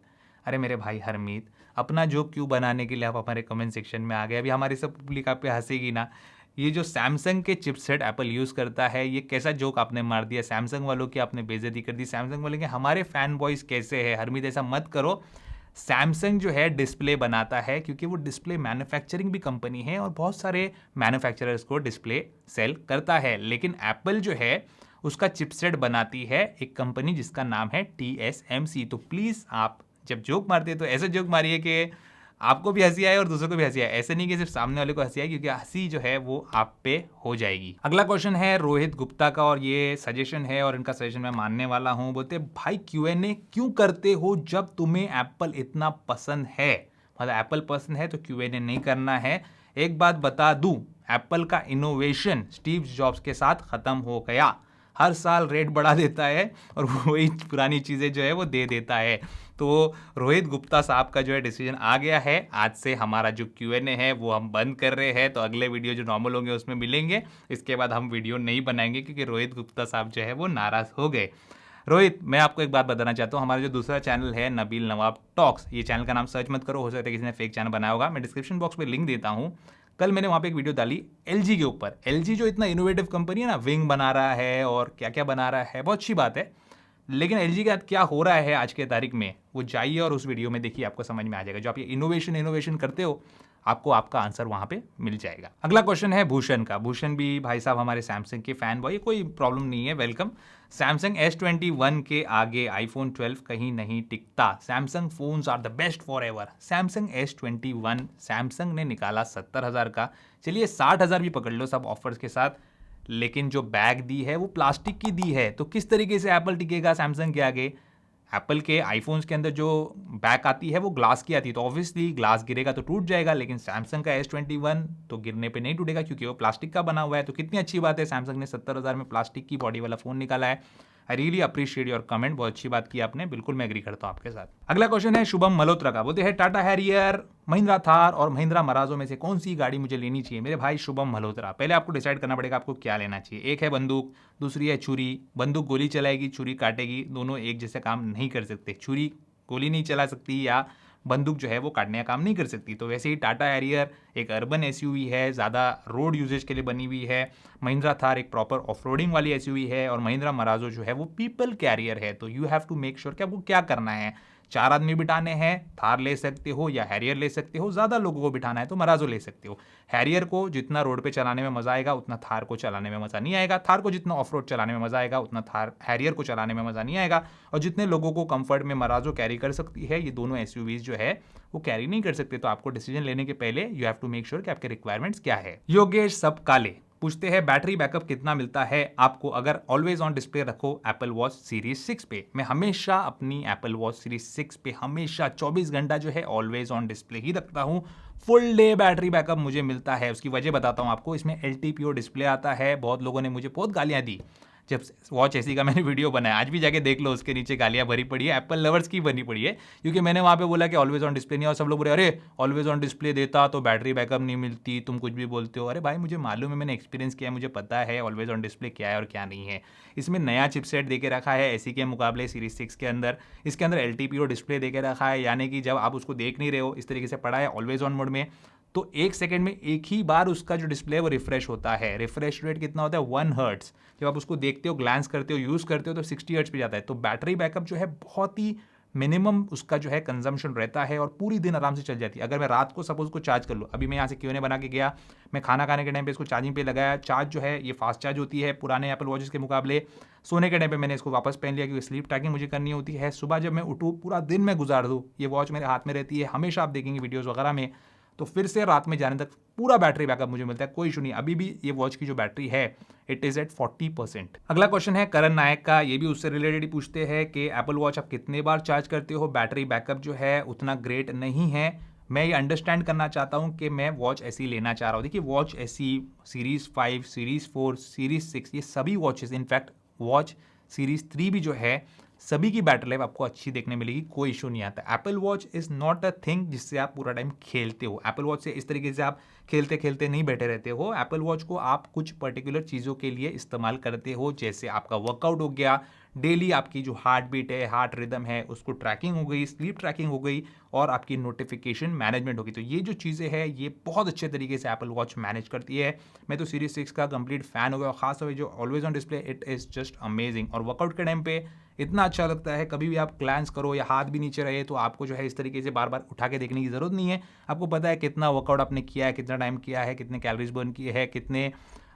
अरे मेरे भाई हरमीत, अपना जोक क्यों बनाने के लिए आप हमारे कमेंट सेक्शन में आ गए? अभी हमारी सब पब्लिक आप पे हंसेगी ना। ये जो सैमसंग के चिपसेट एप्पल यूज़ करता है, ये कैसा जोक आपने मार दिया, सैमसंग वालों की आपने बेइज्जती कर दी। सैमसंग वाले के हमारे फैन बॉयज़ कैसे हैं? हरमीत ऐसा मत करो। सैमसंग जो है डिस्प्ले बनाता है, क्योंकि वो डिस्प्ले मैन्युफैक्चरिंग भी कंपनी है और बहुत सारे मैन्युफैक्चरर्स को डिस्प्ले सेल करता है। लेकिन एप्पल जो है उसका चिपसेट बनाती है एक कंपनी जिसका नाम है TSMC। तो प्लीज़ आप जब जोक मारते हैं तो ऐसे जोक मारिए कि आपको भी हंसी आए और दूसरों को भी हंसी आए, ऐसे नहीं कि सिर्फ सामने वाले को हंसी आए, क्योंकि हंसी जो है वो आप पे हो जाएगी। अगला क्वेश्चन है रोहित गुप्ता का, और ये सजेशन है और इनका सजेशन मैं मानने वाला हूँ। बोलते भाई Q&A क्यों करते हो जब तुम्हें एप्पल इतना पसंद है? मतलब एप्पल पसंद है तो Q&A नहीं करना है। एक बात बता दूं, एप्पल का इनोवेशन स्टीव जॉब्स के साथ खत्म हो गया। हर साल रेट बढ़ा देता है और वही पुरानी चीज़ें जो है वो दे देता है। तो रोहित गुप्ता साहब का जो है डिसीजन आ गया है, आज से हमारा जो Q&A है वो हम बंद कर रहे हैं। तो अगले वीडियो जो नॉर्मल होंगे उसमें मिलेंगे, इसके बाद हम वीडियो नहीं बनाएंगे, क्योंकि रोहित गुप्ता साहब जो है वो नाराज़ हो गए। रोहित, मैं आपको एक बात बताना चाहता हूँ, हमारा जो दूसरा चैनल है नबील नवाब टॉक्स, ये चैनल का नाम सर्च मत करो, हो सकता है किसी ने फेक चैनल बनाया होगा, मैं डिस्क्रिप्शन बॉक्स में लिंक देता हूँ। कल मैंने वहाँ पे एक वीडियो डाली LG के ऊपर। LG जो इतना इनोवेटिव कंपनी है ना, विंग बना रहा है और क्या क्या बना रहा है, बहुत अच्छी बात है, लेकिन LG के साथ क्या हो रहा है आज के तारीख में, वो जाइए और उस वीडियो में देखिए, आपको समझ में आ जाएगा। जो आप ये इनोवेशन करते हो, आपको आपका आंसर वहाँ पे मिल जाएगा। अगला क्वेश्चन है भूषण का। भूषण भी भाई साहब हमारे सैमसंग के फैन बॉय, कोई प्रॉब्लम नहीं है, वेलकम। सैमसंग S21 के आगे आईफोन 12 कहीं नहीं टिकता। Samsung phones are the best forever. Samsung S21 Samsung ने निकाला 70,000 का, चलिए 60,000 भी पकड़ लो सब ऑफर्स के साथ, लेकिन जो बैग दी है वो प्लास्टिक की दी है। तो किस तरीके से एप्पल टिकेगा सैमसंग के आगे? एप्पल के आईफोन्स के अंदर जो बैक आती है वो ग्लास की आती है, तो ऑब्वियसली ग्लास गिरेगा तो टूट जाएगा, लेकिन सैमसंग का S21 तो गिरने पे नहीं टूटेगा क्योंकि वो प्लास्टिक का बना हुआ है। तो कितनी अच्छी बात है, सैमसंग ने 70,000 में प्लास्टिक की बॉडी वाला फोन निकाला है। I really appreciate your comment, बहुत अच्छी बात की आपने, बिल्कुल मैं एग्री करता हूं आपके साथ। अगला क्वेश्चन है शुभम मल्होत्रा का। बोलते हैं टाटा हैरियर, महिंद्रा थार और महिंद्रा मराजो में से कौन सी गाड़ी मुझे लेनी चाहिए? मेरे भाई शुभम मल्होत्रा, पहले आपको डिसाइड करना पड़ेगा आपको क्या लेना चाहिए। एक है बंदूक, दूसरी है छुरी। बंदूक गोली चलाएगी, छुरी काटेगी, दोनों एक जैसे काम नहीं कर सकते। छुरी गोली नहीं चला सकती या बंदूक जो है वो काटने का काम नहीं कर सकती। तो वैसे ही टाटा हैरियर एक अर्बन एसयूवी है, ज़्यादा रोड यूजेज के लिए बनी हुई है। महिंद्रा थार एक प्रॉपर ऑफ रोडिंग वाली एसयूवी है और महिंद्रा मराजो जो है वो पीपल कैरियर है। तो you have to make sure कि आपको क्या करना है। 4 आदमी बिठाने हैं, थार ले सकते हो या हैरियर ले सकते हो। ज़्यादा लोगों को बिठाना है तो मराजो ले सकते हो। हैरियर को जितना रोड पे चलाने में मज़ा आएगा उतना थार को चलाने में मज़ा नहीं आएगा। थार को जितना ऑफ रोड चलाने में मज़ा आएगा उतना थार हैरियर को चलाने में मज़ा नहीं आएगा। और जितने लोगों को कंफर्ट में मराजो कैरी कर सकती है, ये दोनों एसयूवीज जो है वो कैरी नहीं कर सकते। तो आपको डिसीजन लेने के पहले you have to make sure कि आपके रिक्वायरमेंट्स क्या है। योगेश सब काले पूछते हैं बैटरी बैकअप कितना मिलता है आपको अगर ऑलवेज ऑन डिस्प्ले रखो एप्पल वॉच सीरीज 6 पे? मैं हमेशा अपनी एप्पल वॉच सीरीज 6 पे हमेशा 24 घंटा जो है ऑलवेज ऑन डिस्प्ले ही रखता हूँ। फुल डे बैटरी बैकअप मुझे मिलता है। उसकी वजह बताता हूँ आपको। इसमें LTPO डिस्प्ले आता है। बहुत लोगों ने मुझे बहुत गालियाँ दी जब वॉच ऐसी का मैंने वीडियो बनाया, आज भी जाके देख लो, उसके नीचे गालियां भरी पड़ी है, एप्पल लवर्स की बनी पड़ी है, क्योंकि मैंने वहां पे बोला कि ऑलवेज ऑन डिस्प्ले नहीं। और सब लोग बोले अरे ऑलवेज ऑन डिस्प्ले देता तो बैटरी बैकअप नहीं मिलती, तुम कुछ भी बोलते हो। अरे भाई मुझे मालूम है, मैंने एक्सपीरियंस किया है, मुझे पता है ऑलवेज ऑन डिस्प्ले क्या है और क्या नहीं है। इसमें नया चिपसेट दे के रखा है एसी के मुकाबले सीरीज 6 के अंदर। इसके अंदर LTPO डिस्प्ले दे के रखा है, यानी कि जब आप उसको देख नहीं रहे हो, इस तरीके से पड़ा है ऑलवेज ऑन मोड में, तो 1 सेकंड में एक ही बार उसका जो डिस्प्ले है वो रिफ्रेश होता है। रिफ्रेश रेट कितना होता है? 1 हर्ट्ज। जब आप उसको देखते हो, ग्लैंस करते हो, यूज़ करते हो तो 60 हर्ट्ज पे जाता है। तो बैटरी बैकअप जो है बहुत ही मिनिमम उसका जो है कंजम्पशन रहता है और पूरी दिन आराम से चल जाती है। अगर मैं रात को सपोज को चार्ज कर लूँ, अभी मैं यहाँ से Q&A बना के गया, मैं खाना खाने के टाइम पे इसको चार्जिंग पे लगाया, चार्ज जो है ये फास्ट चार्ज होती है पुराने एप्पल वॉचेस के मुकाबले। सोने के टाइम पे मैंने इसको वापस पहन लिया क्योंकि स्लीप ट्रैकिंग मुझे करनी होती है। सुबह जब मैं उठूँ, पूरा दिन मैं गुजार दूँ, ये वॉच मेरे हाथ में रहती है हमेशा, आप देखेंगे वीडियोज़ वगैरह में, तो फिर से रात में जाने तक पूरा बैटरी बैकअप मुझे मिलता है, कोई इशू नहीं। अभी भी ये वॉच की जो बैटरी है इट इज एट 40%। अगला क्वेश्चन है करण नायक का, ये भी उससे रिलेटेड ही पूछते हैं कि एप्पल वॉच आप कितने बार चार्ज करते हो, बैटरी बैकअप जो है उतना ग्रेट नहीं है। मैं ये अंडरस्टैंड करना चाहता हूँ कि मैं वॉच ऐसी लेना चाह रहा हूँ। देखिए वॉच ऐसी सीरीज 5, सीरीज 4, सीरीज 6, ये सभी वॉचेस, इनफैक्ट वॉच सीरीज 3 भी जो है, सभी की बैटरी लाइफ आपको अच्छी देखने मिलेगी, कोई इशू नहीं आता। Apple watch is not a thing जिससे आप पूरा टाइम खेलते हो। एप्पल वॉच से इस तरीके से आप खेलते खेलते नहीं बैठे रहते हो। एप्पल वॉच को आप कुछ पर्टिकुलर चीज़ों के लिए इस्तेमाल करते हो, जैसे आपका वर्कआउट हो गया, डेली आपकी जो हार्ट बीट है, हार्ट रिदम है, उसको ट्रैकिंग हो गई, स्लीप ट्रैकिंग हो गई और आपकी नोटिफिकेशन मैनेजमेंट होगी। तो ये जो चीज़ें हैं ये बहुत अच्छे तरीके से एप्पल वॉच मैनेज करती है। मैं तो सीरीज 6 का कंप्लीट फैन हो गया, खासतौर जो always on display, it is just amazing. और वर्कआउट के टाइम पे इतना अच्छा लगता है, कभी भी आप ग्लैंस करो या हाथ भी नीचे रहे तो आपको जो है इस तरीके से बार बार उठा के देखने की ज़रूरत नहीं है। आपको पता है कितना वर्कआउट आपने किया है, कितना टाइम किया है, कितने कैलोरीज बर्न किए हैं, कितने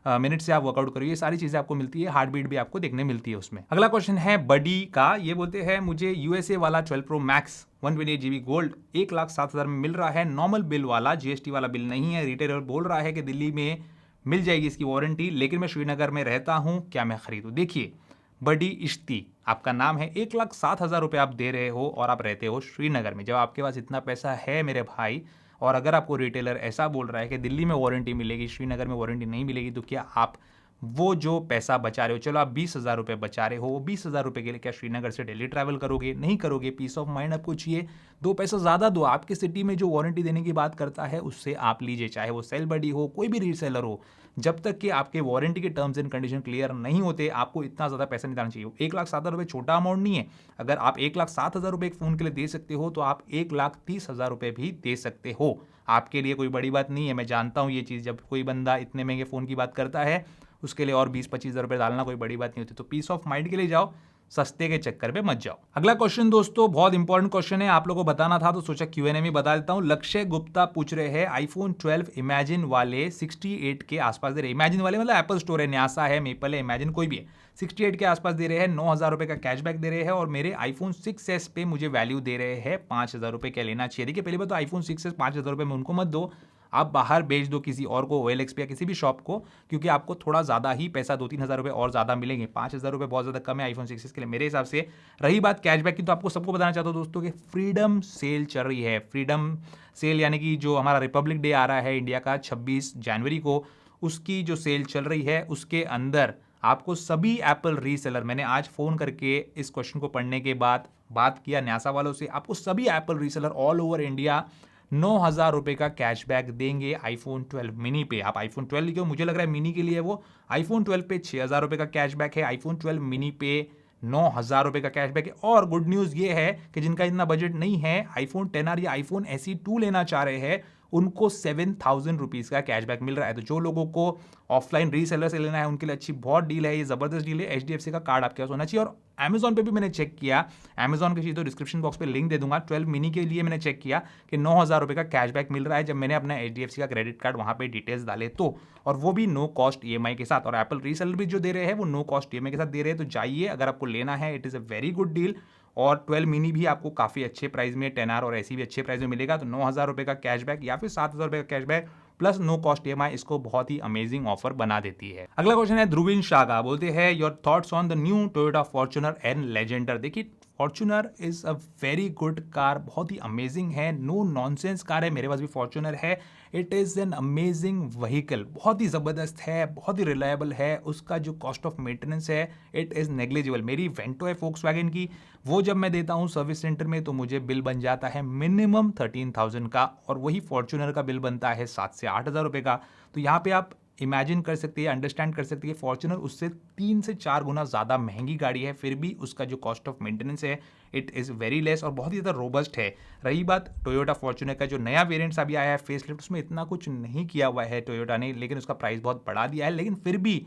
मिनट से आप वर्कआउट करो, ये सारी चीज़ें आपको मिलती है। हार्ट बीट भी आपको देखने मिलती है उसमें। अगला क्वेश्चन है बडी का, ये बोलते हैं मुझे USA वाला 12 Pro Max 128GB गोल्ड 1,07,000 में मिल रहा है, नॉर्मल बिल वाला, GST वाला बिल नहीं है। रिटेलर बोल रहा है कि दिल्ली में मिल जाएगी इसकी वारंटी, लेकिन मैं श्रीनगर में रहता हूँ, क्या मैं खरीदूँ? देखिए बडी इश्ती आपका नाम है, 1,07,000 रुपये आप दे रहे हो और आप रहते हो श्रीनगर में। जब आपके पास इतना पैसा है मेरे भाई, और अगर आपको रिटेलर ऐसा बोल रहा है कि दिल्ली में वारंटी मिलेगी, श्रीनगर में वारंटी नहीं मिलेगी, तो क्या आप वो जो पैसा बचा रहे हो, चलो आप 20,000 रुपये बचा रहे हो, वो 20,000 रुपये के लिए क्या श्रीनगर से दिल्ली ट्रैवल करोगे? नहीं करोगे। पीस ऑफ माइंड आपको चाहिए, 2 पैसा ज़्यादा दो। आपके सिटी में जो वारंटी देने की बात करता है उससे आप लीजिए, चाहे वो सेल बडी हो, कोई भी रीसेलर हो। जब तक कि आपके वारंटी के टर्म्स एंड कंडीशन क्लियर नहीं होते, आपको इतना ज़्यादा पैसा नहीं देना चाहिए। 1,07,000 रुपये छोटा अमाउंट नहीं है। अगर आप 1,07,000 रुपये एक फ़ोन के लिए दे सकते हो तो आप 1,30,000 रुपये भी दे सकते हो। आपके लिए कोई बड़ी बात नहीं है। मैं जानता हूँ ये चीज़, जब कोई बंदा इतने महंगे फ़ोन की बात करता है उसके लिए और 20-25,000 रुपये डालना कोई बड़ी बात नहीं होती। तो पीस ऑफ माइंड के लिए जाओ, सस्ते के चक्कर पे मत जाओ। अगला क्वेश्चन दोस्तों बहुत इंपॉर्टेंट क्वेश्चन है, आप लोगों को बताना था तो सोचा Q&A में बता देता हूं। लक्ष्य गुप्ता पूछ रहे हैं आईफोन 12 इमेजिन वाले 68 के आसपास दे रहे। इमेजिन वाले मतलब एप्पल स्टोर है, न्यासा है, मेपल है, इमेजिन कोई भी है, 68 के आसपास दे रहे हैं, 9,000 रुपए का कैशबैक दे रहे हैं और मेरे आईफोन 6s पे मुझे वैल्यू दे रहे हैं 5,000 रुपए। क्या लेना चाहिए? देखिए पहली बात तो आईफोन 6s 5,000 रुपए में उनको मत दो, आप बाहर बेच दो किसी और को, OLX पे या किसी भी शॉप को, क्योंकि आपको थोड़ा ज़्यादा ही पैसा 2-3 हज़ार रुपये और ज़्यादा मिलेंगे। 5,000 रुपये बहुत ज़्यादा कम है आईफोन 6s के लिए मेरे हिसाब से। रही बात कैशबैक की, तो आपको सबको बताना चाहता हूँ दोस्तों कि फ्रीडम सेल चल रही है। फ्रीडम सेल यानी कि जो हमारा रिपब्लिक डे आ रहा है इंडिया का 26 जनवरी को, उसकी जो सेल चल रही है उसके अंदर आपको सभी एप्पल रीसेलर, मैंने आज फ़ोन करके इस क्वेश्चन को पढ़ने के बाद बात किया न्यासा वालों से, आपको सभी Apple reseller all over India 9,000 रुपए का कैशबैक देंगे आईफोन 12 मिनी पे। आप आईफोन 12 लिखो, मुझे लग रहा है मिनी के लिए वो आईफोन 12 पे 6,000 रुपए का कैशबैक है, आईफोन 12 मिनी पे 9,000 रुपए का कैशबैक है। और गुड न्यूज़ ये है कि जिनका इतना बजट नहीं है, आईफोन 10R या आईफोन SE 2 लेना चाह रहे हैं, उनको 7,000 रुपीज़ का कैशबैक मिल रहा है। तो जो लोगों को ऑफलाइन रीसेलर से लेना है उनके लिए अच्छी बहुत डील है, ये ज़बरदस्त डील है। HDFC का कार्ड आपके पास होना चाहिए। और अमेजॉन पे भी मैंने चेक किया, अमेजॉन की चीज़ तो डिस्क्रिप्शन बॉक्स पे लिंक दे दूंगा। 12 मिनी के लिए मैंने चेक किया कि 9,000 रुपये का कैशबैक मिल रहा है जब मैंने अपना HDFC का क्रेडिट कार्ड वहाँ पे डिटेल्स डाले तो, और वो भी नो कॉस्ट EMI के साथ। और एप्पल रीसेलर भी जो दे रहे हैं वो नो कॉस्ट EMI के साथ दे रहे हैं। तो जाइए, अगर आपको लेना है, it is a very good deal. और 12 मिनी भी आपको काफ़ी अच्छे प्राइस में, 10R और SE भी अच्छे प्राइस में मिलेगा। तो 9,000 रुपये का कैशबैक या फिर 7,000 रुपये का cashback plus no cost EMI इसको बहुत ही अमेजिंग ऑफर बना देती है। अगला क्वेश्चन है ध्रुविन शाह का, बोलते हैं your thoughts on the new Toyota Fortuner and Legender. देखिए Fortuner is a very good car, बहुत ही अमेजिंग है, नो नॉनसेंस कार है। मेरे पास भी फॉर्च्यूनर है, it is an amazing vehicle, बहुत ही ज़बरदस्त है, बहुत ही रिलायबल है। उसका जो कॉस्ट ऑफ मेंटेनेंस है इट इज़ नेग्लिजिबल। मेरी वेंटो है फोक्सवैगन की, वो जब मैं देता हूँ सर्विस सेंटर में तो मुझे बिल बन जाता है मिनिमम 13,000 का, और वही फॉर्च्यूनर का बिल बनता है 7,000 से 8,000 रुपये का। तो यहाँ पे आप इमेजिन कर सकते हैं, अंडरस्टैंड कर सकते हैं, फॉर्च्यूनर उससे 3 से 4 गुना ज़्यादा महंगी गाड़ी है, फिर भी उसका जो कॉस्ट ऑफ मेंटेनेंस है इट इज़ वेरी लेस और बहुत ही ज़्यादा रोबस्ट है। रही बात टोयोटा फॉर्च्यूनर का जो नया वेरिएंट्स अभी आया है फेसलिफ्ट, उसमें इतना कुछ नहीं किया हुआ है टोयोटा ने, लेकिन उसका प्राइस बहुत बढ़ा दिया है, लेकिन फिर भी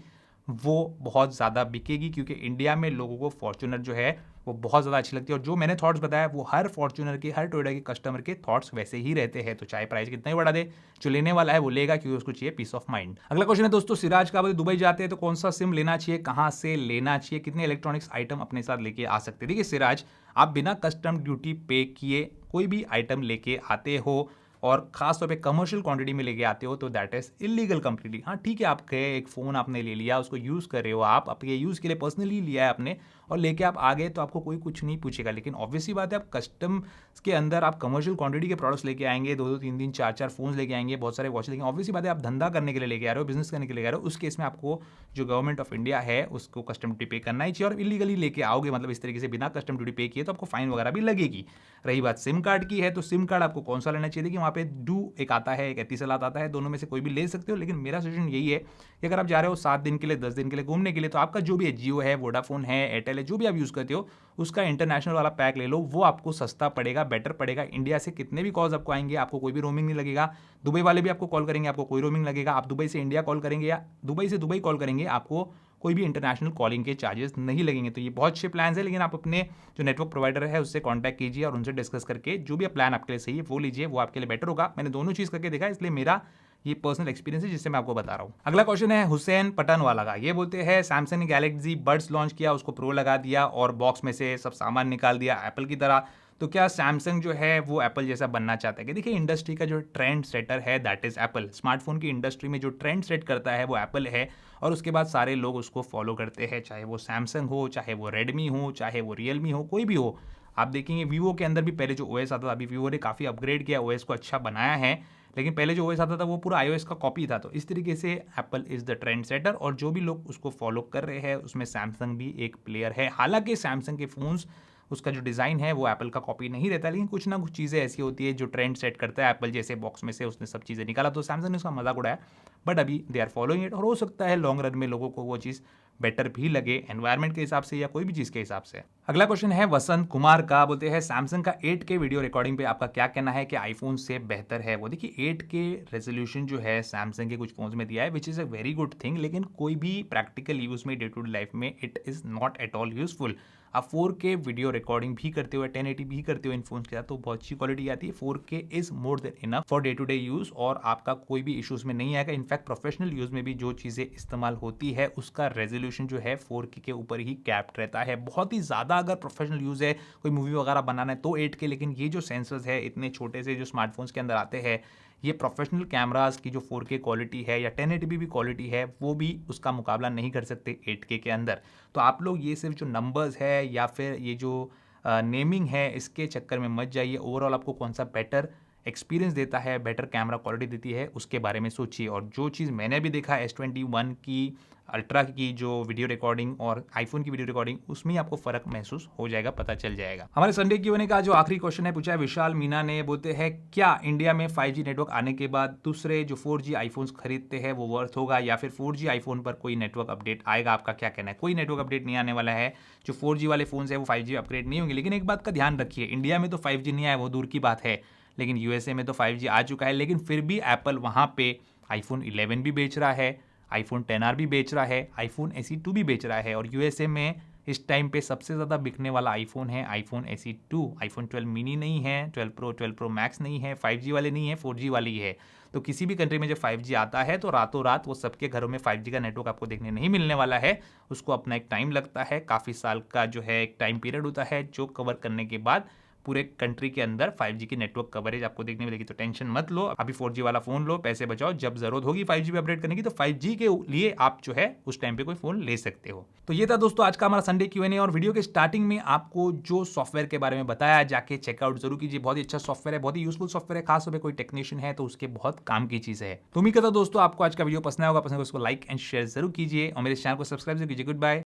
वो बहुत ज़्यादा बिकेगी क्योंकि इंडिया में लोगों को फॉर्च्यूनर जो है वो बहुत ज़्यादा अच्छी लगती है। और जो मैंने थॉट्स बताया वो हर फॉर्च्यूनर के, हर टोयोटा के कस्टमर के थॉट्स वैसे ही रहते हैं। तो चाहे प्राइस कितना ही बढ़ा दे, जो लेने वाला है वो लेगा क्योंकि उसको चाहिए पीस ऑफ माइंड। अगला क्वेश्चन है दोस्तों सिराज का, दुबई जाते हैं तो कौन सा सिम लेना चाहिए, कहाँ से लेना चाहिए, कितने इलेक्ट्रॉनिक्स आइटम अपने साथ लेके आ सकते हैं। देखिए सिराज, आप बिना कस्टम ड्यूटी पे किए कोई भी आइटम लेके आते हो और खास तौर पे कमर्शियल क्वांटिटी में लेके आते हो तो दैट इज इलीगल कंप्लीटली। हाँ ठीक है, आपके एक फ़ोन आपने ले लिया, उसको यूज़ कर रहे हो, आप आपके यूज़ के लिए पर्सनली लिया है आपने और लेके आप आ गए तो आपको कोई कुछ नहीं पूछेगा। लेकिन ऑब्वियसली बात है, आप कस्टम के अंदर आप कमर्शियल क्वांटिटी के प्रोडक्ट्स लेके आएंगे, 2-2 3-3 4-4 फोन्स लेके आएंगे, बहुत सारे वॉच लेके, ऑब्वियसली बात है आप धंधा करने के लिए लेके आ रहे हो, बिजनेस करने के लिए आ रहे हो, उस केस में आपको जो गवर्नमेंट ऑफ इंडिया है उसको कस्टम ड्यूटी पे करना ही चाहिए। और इलीगली लेके आओगे मतलब इस तरीके से बिना कस्टम ड्यूटी पे किए तो आपको फाइन वगैरह भी लगेगी। रही बात सिम कार्ड की है, तो सिम कार्ड आपको कौन सा लेना चाहिए, देखिए वहाँ पे डू एक आता है, एक एतिसलात आता है, दोनों में से कोई भी ले सकते हो। लेकिन मेरा सजेशन यही है कि अगर आप जा रहे हो 7 दिन के लिए, 10 दिन के लिए घूमने के लिए, तो आपका जो भी है, जियो है, वोडाफोन है, एयरटेल है, जो भी आप यूज़ करते हो उसका इंटरनेशनल वाला पैक ले लो, वो आपको सस्ता पड़ेगा, बेटर पड़ेगा। इंडिया से कितने भी कॉल्स आपको आएंगे आपको कोई भी रोमिंग नहीं लगेगा, दुबई वाले भी आपको कॉल करेंगे आपको कोई रोमिंग लगेगा, आप दुबई से इंडिया कॉल करेंगे या दुबई से दुबई कॉल करेंगे आपको कोई भी इंटरनेशनल कॉलिंग के चार्जेस नहीं लगेंगे। तो ये बहुत अच्छे प्लान है, लेकिन आप अपने जो नेटवर्क प्रोवाइडर है उससे कांटेक्ट कीजिए और उनसे डिस्कस करके जो भी प्लान आपके लिए सही है वो लीजिए, वो आपके लिए बेटर होगा। मैंने दोनों चीज़ करके देखा, इसलिए मेरा ये पर्सनल एक्सपीरियंस है जिससे मैं आपको बता रहा हूँ। अगला क्वेश्चन है हुसैन पठान वाला का, ये बोलते हैं सैमसंग ने गैलेक्सी बड्स लॉन्च किया, उसको प्रो लगा दिया और बॉक्स में से सब सामान निकाल दिया एप्पल की तरह, तो क्या सैमसंग जो है वो एप्पल जैसा बनना चाहता है? कि देखिए इंडस्ट्री का जो ट्रेंड सेटर है दैट इज एप्पल, स्मार्टफोन की इंडस्ट्री में जो ट्रेंड सेट करता है वो एप्पल है और उसके बाद सारे लोग उसको फॉलो करते हैं, चाहे वो सैमसंग हो, चाहे वो रेडमी हो, चाहे वो रियलमी हो, कोई भी हो। आप देखेंगे वीवो के अंदर भी पहले जो ओएस आता था, अभी वीवो ने काफ़ी अपग्रेड किया, ओएस को अच्छा बनाया है, लेकिन पहले जो ओएस आता था वो पूरा आईओएस का कॉपी था। तो इस तरीके से Apple is the trend setter और जो भी लोग उसको फॉलो कर रहे हैं उसमें सैमसंग भी एक प्लेयर है। हालांकि सैमसंग के फ़ोन्स उसका जो डिज़ाइन है वो एप्पल का कॉपी नहीं रहता, लेकिन कुछ ना कुछ चीज़ें ऐसी होती है जो ट्रेंड सेट करता है एप्पल, जैसे बॉक्स में से उसने सब चीज़ें निकाला तो सैमसंग ने उसका मजाक उड़ाया, बट अभी दे आर फॉलोइंग इट और हो सकता है लॉन्ग रन में लोगों को वो चीज़ बेटर भी लगे एनवायरनमेंट के हिसाब से या कोई भी चीज़ के हिसाब से। अगला क्वेश्चन है वसंत कुमार का, बोलते हैं सैमसंग का 8K वीडियो रिकॉर्डिंग पे आपका क्या कहना है कि आईफोन से बेहतर है? वो देखिए 8K रेजोल्यूशन जो है सैमसंग के कुछ फोन्स में दिया है which is a very good thing, लेकिन कोई भी प्रैक्टिकल यूज़ में डे टू डे लाइफ में it is not at all useful. आप 4K वीडियो रिकॉर्डिंग भी करते हो, 1080 भी करते हो इन फोन के साथ, तो बहुत अच्छी क्वालिटी आती है। 4K is more than enough for day to day use और आपका कोई भी इश्यूज में नहीं आएगा। इनफैक्ट प्रोफेशनल यूज में भी जो चीजें इस्तेमाल होती है उसका रेजोल्यूशन जो है 4K के ऊपर ही कैप्ड रहता है। बहुत ही ज्यादा अगर प्रोफेशनल यूज है, कोई मूवी वगैरह बनाना है तो 8K, लेकिन ये जो सेंसर्स है इतने छोटे से जो स्मार्टफोन्स के अंदर आते हैं, ये प्रोफेशनल कैमरास की जो 4K क्वालिटी है या 1080p भी क्वालिटी है वो भी उसका मुकाबला नहीं कर सकते 8K के अंदर। तो आप लोग ये सिर्फ जो नंबर्स है या फिर ये जो नेमिंग है इसके चक्कर में मत जाइए। ओवरऑल आपको कौन सा बेटर एक्सपीरियंस देता है, बेटर कैमरा क्वालिटी देती है, उसके बारे में सोचिए। और जो चीज़ मैंने भी देखा S21 की अल्ट्रा की जो वीडियो रिकॉर्डिंग और आईफोन की वीडियो रिकॉर्डिंग, उसमें आपको फर्क महसूस हो जाएगा, पता चल जाएगा। हमारे संडे Q&A का जो आखिरी क्वेश्चन है पूछा है विशाल मीना ने, बोलते हैं क्या इंडिया में 5G नेटवर्क आने के बाद दूसरे जो 4G आईफोन्स खरीदते हैं वो वर्थ होगा या फिर 4G आईफोन पर कोई नेटवर्क अपडेट आएगा? आपका क्या कहना है? कोई नेटवर्क अपडेट नहीं आने वाला है। जो 4G वाले फोन्स है वो 5G अपग्रेड नहीं होंगे। लेकिन एक बात का ध्यान रखिए, इंडिया में तो 5G नहीं आया वो दूर की बात है, लेकिन यूएसए में तो 5G आ चुका है। लेकिन फिर भी एप्पल वहाँ पे आईफोन 11 भी बेच रहा है, आईफोन 10R भी बेच रहा है, आईफोन SE2 भी बेच रहा है। और यूएसए में इस टाइम पे सबसे ज़्यादा बिकने वाला आईफोन है आईफोन SE2। आईफोन 12 मिनी नहीं है, 12 प्रो मैक्स नहीं है, 5G वाले नहीं है, 4G वाले ही है। तो किसी भी कंट्री में जब 5G आता है तो रातों रात वो सबके घरों में 5G का नेटवर्क आपको देखने नहीं मिलने वाला है। उसको अपना एक टाइम लगता है, काफ़ी साल का जो है एक टाइम पीरियड होता है, जो कवर करने के बाद पूरे कंट्री के अंदर 5G की नेटवर्क कवरेज आपको देखने मिलेगी। तो टेंशन मत लो, अभी 4G वाला फोन लो, पैसे बचाओ, जब जरूरत होगी 5G पे अपडेट करने की तो 5G के लिए आप जो है उस टाइम पे कोई फोन ले सकते हो। तो ये था दोस्तों आज का हमारा संडे Q&A। और वीडियो के स्टार्टिंग में आपको जो सॉफ्टवेयर के बारे में बताया, जाके चेकआउट जरूर कीजिए। बहुत ही अच्छा सॉफ्टवेयर है, बहुत ही यूजफुल सॉफ्टवेयर है, खासतौर पर कोई टेक्नीशियन है तो उसके बहुत काम की चीज है। तो उम्मीद करता हूं दोस्तों आपको आज का वीडियो पसंद होगा। पसंद है उसको लाइक एंड शेयर जरूर कीजिए और मेरे चैनल को सब्सक्राइब जरूर कीजिए। Good bye.